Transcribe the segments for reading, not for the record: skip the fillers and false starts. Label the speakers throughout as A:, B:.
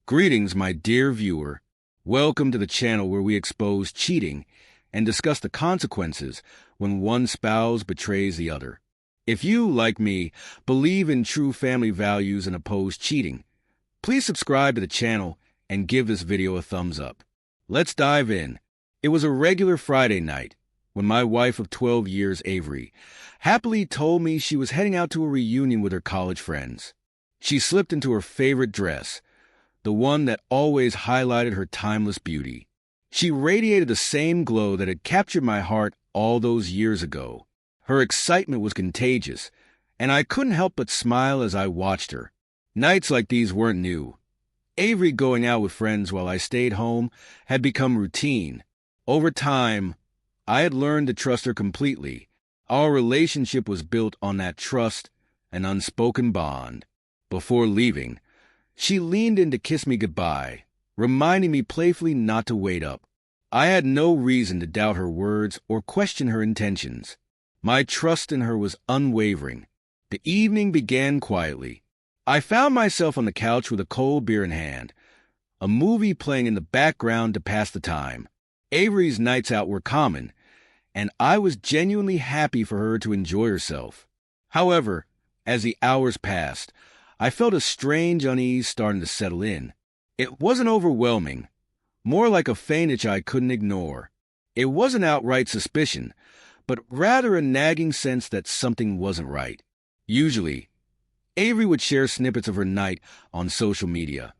A: Greetings, my dear viewer. Welcome to the channel where we expose cheating and discuss the consequences when one spouse betrays the other. If you, like me, believe in true family values and oppose cheating, please subscribe to the channel and give this video a thumbs up. Let's dive in. It was a regular Friday night when my wife of 12 years, Avery, happily told me she was heading out to a reunion with her college friends. She slipped into her favorite dress, the one that always highlighted her timeless beauty. She radiated the same glow that had captured my heart all those years ago. Her excitement was contagious, and I couldn't help but smile as I watched her. Nights like these weren't new. Avery going out with friends while I stayed home had become routine. Over time, I had learned to trust her completely. Our relationship was built on that trust and unspoken bond. Before leaving, she leaned in to kiss me goodbye, reminding me playfully not to wait up. I had no reason to doubt her words or question her intentions. My trust in her was unwavering. The evening began quietly. I found myself on the couch with a cold beer in hand, a movie playing in the background to pass the time. Avery's nights out were common, and I was genuinely happy for her to enjoy herself. However, as the hours passed, I felt a strange unease starting to settle in. It wasn't overwhelming, more like a faint itch I couldn't ignore. It wasn't outright suspicion, but rather a nagging sense that something wasn't right. Usually, Avery would share snippets of her night on social media.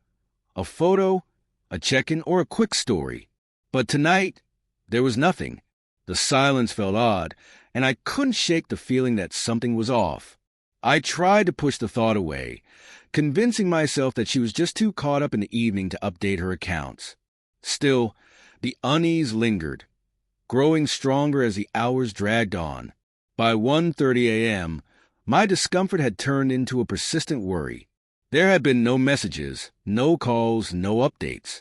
A: A photo, a check-in, or a quick story. But tonight, there was nothing. The silence felt odd, and I couldn't shake the feeling that something was off. I tried to push the thought away, convincing myself that she was just too caught up in the evening to update her accounts. Still, the unease lingered, growing stronger as the hours dragged on. By 1:30 a.m., my discomfort had turned into a persistent worry. There had been no messages, no calls, no updates.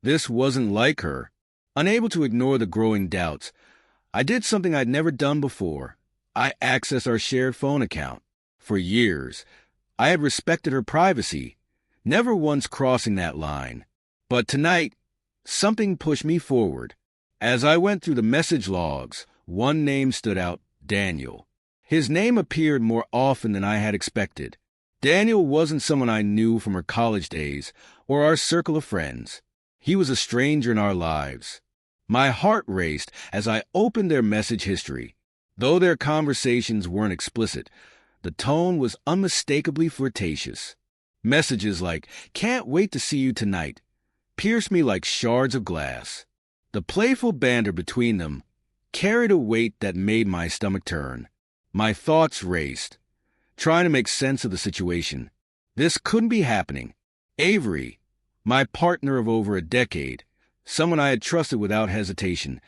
A: This wasn't like her. Unable to ignore the growing doubts, I did something I'd never done before. I accessed our shared phone account. For years, I had respected her privacy, never once crossing that line. But tonight, something pushed me forward. As I went through the message logs, one name stood out: Daniel. His name appeared more often than I had expected. Daniel wasn't someone I knew from her college days or our circle of friends. He was a stranger in our lives. My heart raced as I opened their message history. Though their conversations weren't explicit, the tone was unmistakably flirtatious. Messages like, "Can't wait to see you tonight," pierced me like shards of glass. The playful banter between them carried a weight that made my stomach turn. My thoughts raced, trying to make sense of the situation. This couldn't be happening. Avery, my partner of over a decade, someone I had trusted without hesitation,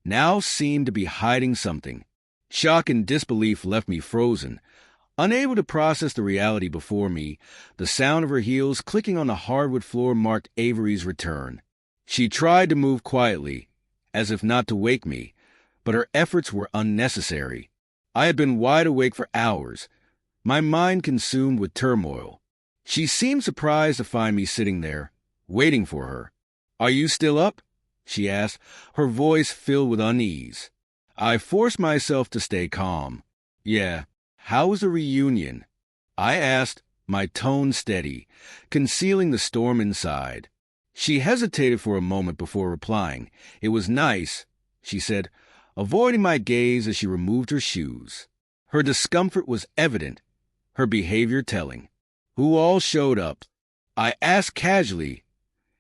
A: now seemed to be hiding something. Shock and disbelief left me frozen. Unable to process the reality before me, the sound of her heels clicking on the hardwood floor marked Avery's return. She tried to move quietly, as if not to wake me, but her efforts were unnecessary. I had been wide awake for hours, my mind consumed with turmoil. She seemed surprised to find me sitting there, waiting for her. "Are you still up?" she asked, her voice filled with unease. I forced myself to stay calm. "Yeah. How was the reunion?" I asked, my tone steady, concealing the storm inside. She hesitated for a moment before replying. "It was nice," she said, avoiding my gaze as she removed her shoes. Her discomfort was evident, her behavior telling. "Who all showed up?" I asked casually,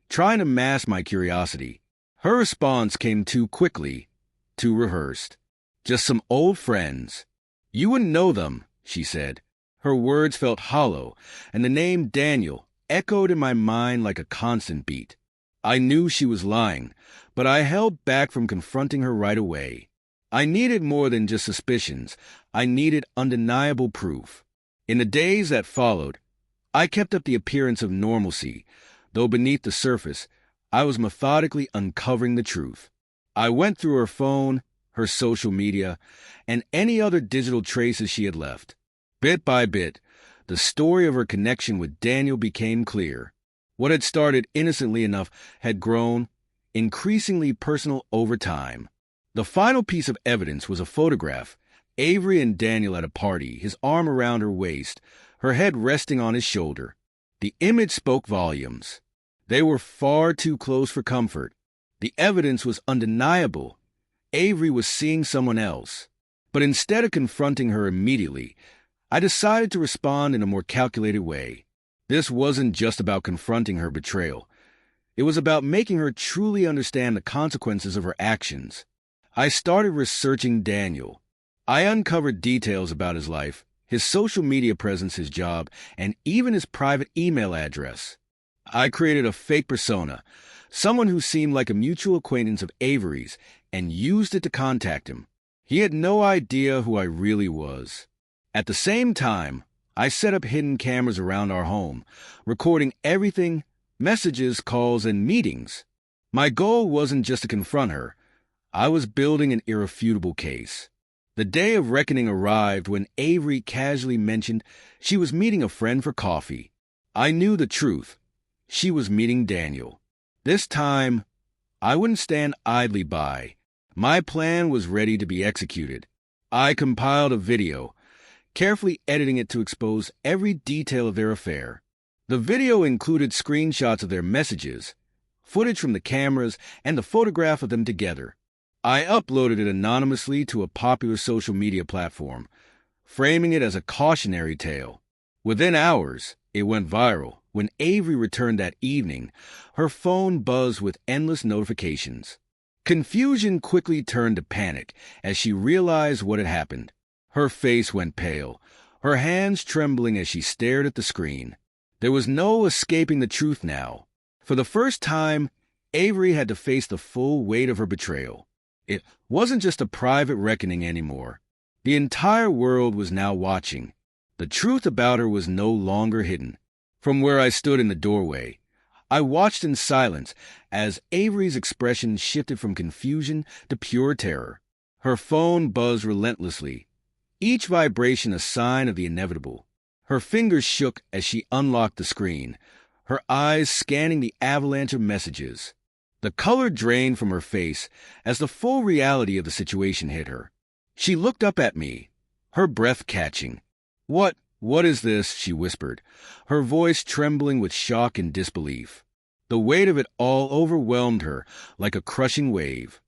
A: trying to mask my curiosity. Her response came too quickly, too rehearsed. "Just some old friends. You wouldn't know them," she said. Her words felt hollow, and the name Daniel echoed in my mind like a constant beat. I knew she was lying, but I held back from confronting her right away. I needed more than just suspicions. I needed undeniable proof. In the days that followed, I kept up the appearance of normalcy, though beneath the surface, I was methodically uncovering the truth. I went through her phone, her social media, and any other digital traces she had left. Bit by bit, the story of her connection with Daniel became clear. What had started innocently enough had grown increasingly personal over time. The final piece of evidence was a photograph. Avery and Daniel at a party, his arm around her waist, her head resting on his shoulder. The image spoke volumes. They were far too close for comfort. The evidence was undeniable. Avery was seeing someone else. But instead of confronting her immediately, I decided to respond in a more calculated way. This wasn't just about confronting her betrayal. It was about making her truly understand the consequences of her actions. I started researching Daniel. I uncovered details about his life, his social media presence, his job, and even his private email address. I created a fake persona, someone who seemed like a mutual acquaintance of Avery's, and used it to contact him. He had no idea who I really was. At the same time, I set up hidden cameras around our home, recording everything, messages, calls, and meetings. My goal wasn't just to confront her. I was building an irrefutable case. The day of reckoning arrived when Avery casually mentioned she was meeting a friend for coffee. I knew the truth. She was meeting Daniel. This time, I wouldn't stand idly by. My plan was ready to be executed. I compiled a video, carefully editing it to expose every detail of their affair. The video included screenshots of their messages, footage from the cameras, and the photograph of them together. I uploaded it anonymously to a popular social media platform, framing it as a cautionary tale. Within hours, it went viral. When Avery returned that evening, her phone buzzed with endless notifications. Confusion quickly turned to panic as she realized what had happened. Her face went pale, her hands trembling as she stared at the screen. There was no escaping the truth now. For the first time, Avery had to face the full weight of her betrayal. It wasn't just a private reckoning anymore. The entire world was now watching. The truth about her was no longer hidden. From where I stood in the doorway, I watched in silence as Avery's expression shifted from confusion to pure terror. Her phone buzzed relentlessly, each vibration a sign of the inevitable. Her fingers shook as she unlocked the screen, her eyes scanning the avalanche of messages. The color drained from her face as the full reality of the situation hit her. She looked up at me, her breath catching. What is this?" she whispered, her voice trembling with shock and disbelief. The weight of it all overwhelmed her like a crushing wave,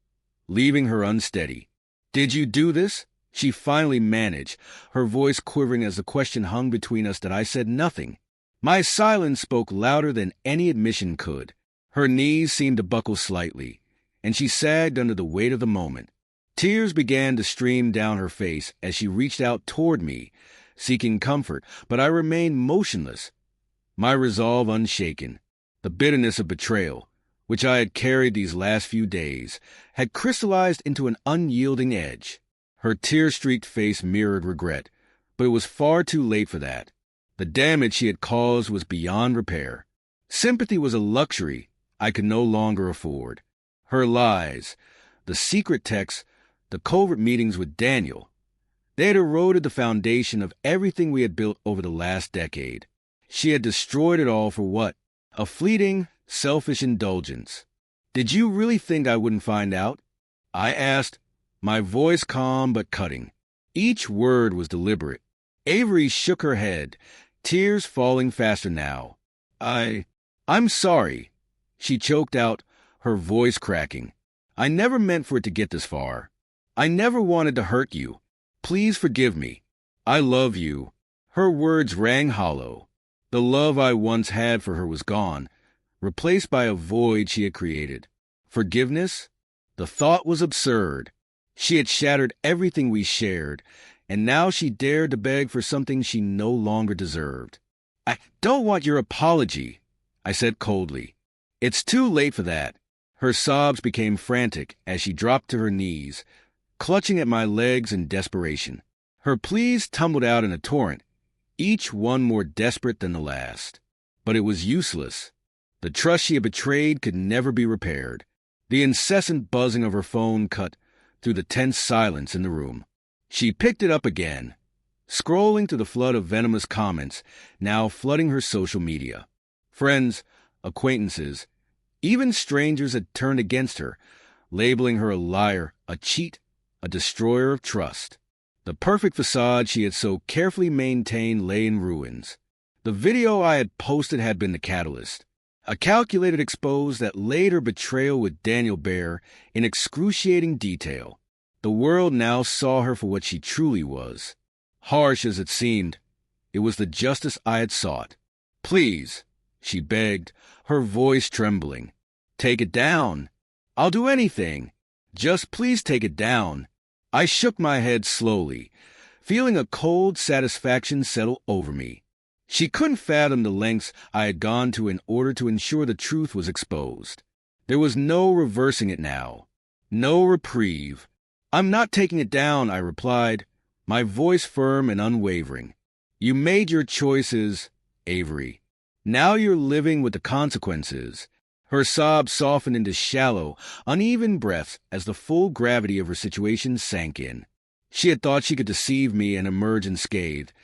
A: leaving her unsteady. "Did you do this?" she finally managed, her voice quivering as the question hung between us that I said nothing. My silence spoke louder than any admission could. Her knees seemed to buckle slightly, and she sagged under the weight of the moment. Tears began to stream down her face as she reached out toward me, seeking comfort, but I remained motionless, my resolve unshaken. The bitterness of betrayal, which I had carried these last few days, had crystallized into an unyielding edge. Her tear-streaked face mirrored regret, but it was far too late for that. The damage she had caused was beyond repair. Sympathy was a luxury I could no longer afford. Her lies, the secret texts, the covert meetings with Daniel, they had eroded the foundation of everything we had built over the last decade. She had destroyed it all for what? A fleeting, selfish indulgence. "Did you really think I wouldn't find out?" I asked, my voice calm but cutting. Each word was deliberate. Avery shook her head, tears falling faster now. I'm sorry," she choked out, her voice cracking. "I never meant for it to get this far. I never wanted to hurt you. Please forgive me. I love you." Her words rang hollow. The love I once had for her was gone, replaced by a void she had created. Forgiveness? The thought was absurd. She had shattered everything we shared, and now she dared to beg for something she no longer deserved. "I don't want your apology," I said coldly. "It's too late for that." Her sobs became frantic as she dropped to her knees, clutching at my legs in desperation. Her pleas tumbled out in a torrent, each one more desperate than the last. But it was useless. The trust she had betrayed could never be repaired. The incessant buzzing of her phone cut through the tense silence in the room. She picked it up again, scrolling through the flood of venomous comments now flooding her social media. Friends, acquaintances, even strangers had turned against her, labeling her a liar, a cheat, a destroyer of trust. The perfect facade she had so carefully maintained lay in ruins. The video I had posted had been the catalyst, a calculated expose that laid her betrayal with Daniel bare in excruciating detail. The world now saw her for what she truly was. Harsh as it seemed, it was the justice I had sought. "Please," she begged, her voice trembling. "Take it down. I'll do anything. Just please take it down." I shook my head slowly, feeling a cold satisfaction settle over me. She couldn't fathom the lengths I had gone to in order to ensure the truth was exposed. There was no reversing it now. No reprieve. "I'm not taking it down," I replied, my voice firm and unwavering. "You made your choices, Avery. Now you're living with the consequences." Her sobs softened into shallow, uneven breaths as the full gravity of her situation sank in. She had thought she could deceive me and emerge unscathed,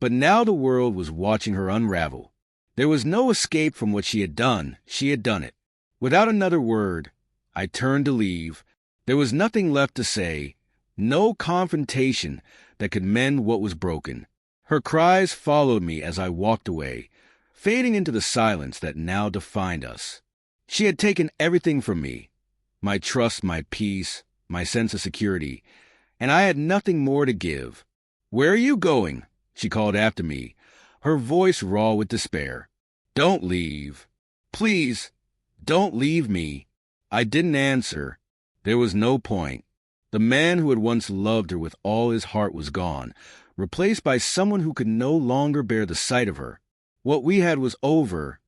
A: but now the world was watching her unravel. There was no escape from what she had done. She had done it. Without another word, I turned to leave. There was nothing left to say, no confrontation that could mend what was broken. Her cries followed me as I walked away, fading into the silence that now defined us. She had taken everything from me, my trust, my peace, my sense of security, and I had nothing more to give. "Where are you going?" she called after me, her voice raw with despair. "Don't leave. Please, don't leave me." I didn't answer. There was no point. The man who had once loved her with all his heart was gone, replaced by someone who could no longer bear the sight of her. What we had was over,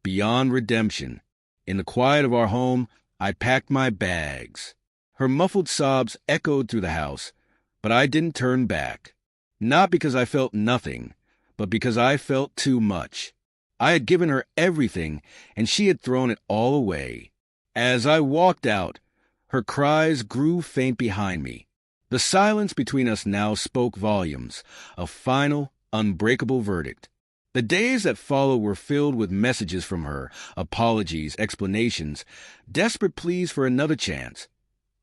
A: beyond redemption. In the quiet of our home, I packed my bags. Her muffled sobs echoed through the house, but I didn't turn back. Not because I felt nothing, but because I felt too much. I had given her everything, and she had thrown it all away. As I walked out, her cries grew faint behind me. The silence between us now spoke volumes, a final, unbreakable verdict. The days that followed were filled with messages from her, apologies, explanations, desperate pleas for another chance,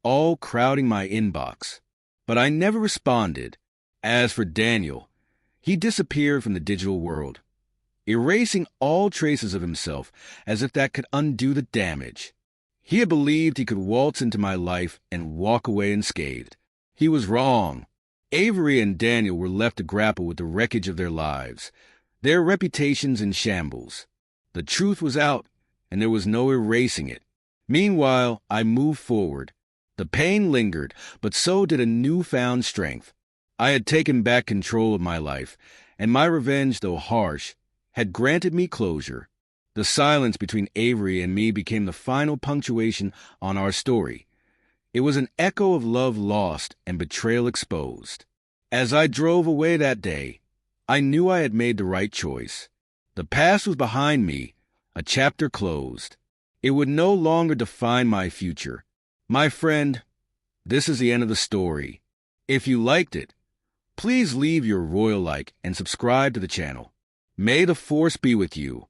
A: all crowding my inbox. But I never responded. As for Daniel, he disappeared from the digital world, erasing all traces of himself as if that could undo the damage. He had believed he could waltz into my life and walk away unscathed. He was wrong. Avery and Daniel were left to grapple with the wreckage of their lives, their reputations in shambles. The truth was out, and there was no erasing it. Meanwhile, I moved forward. The pain lingered, but so did a newfound strength. I had taken back control of my life, and my revenge, though harsh, had granted me closure. The silence between Avery and me became the final punctuation on our story. It was an echo of love lost and betrayal exposed. As I drove away that day, I knew I had made the right choice. The past was behind me, a chapter closed. It would no longer define my future. My friend, this is the end of the story. If you liked it, please leave your royal like and subscribe to the channel. May the force be with you.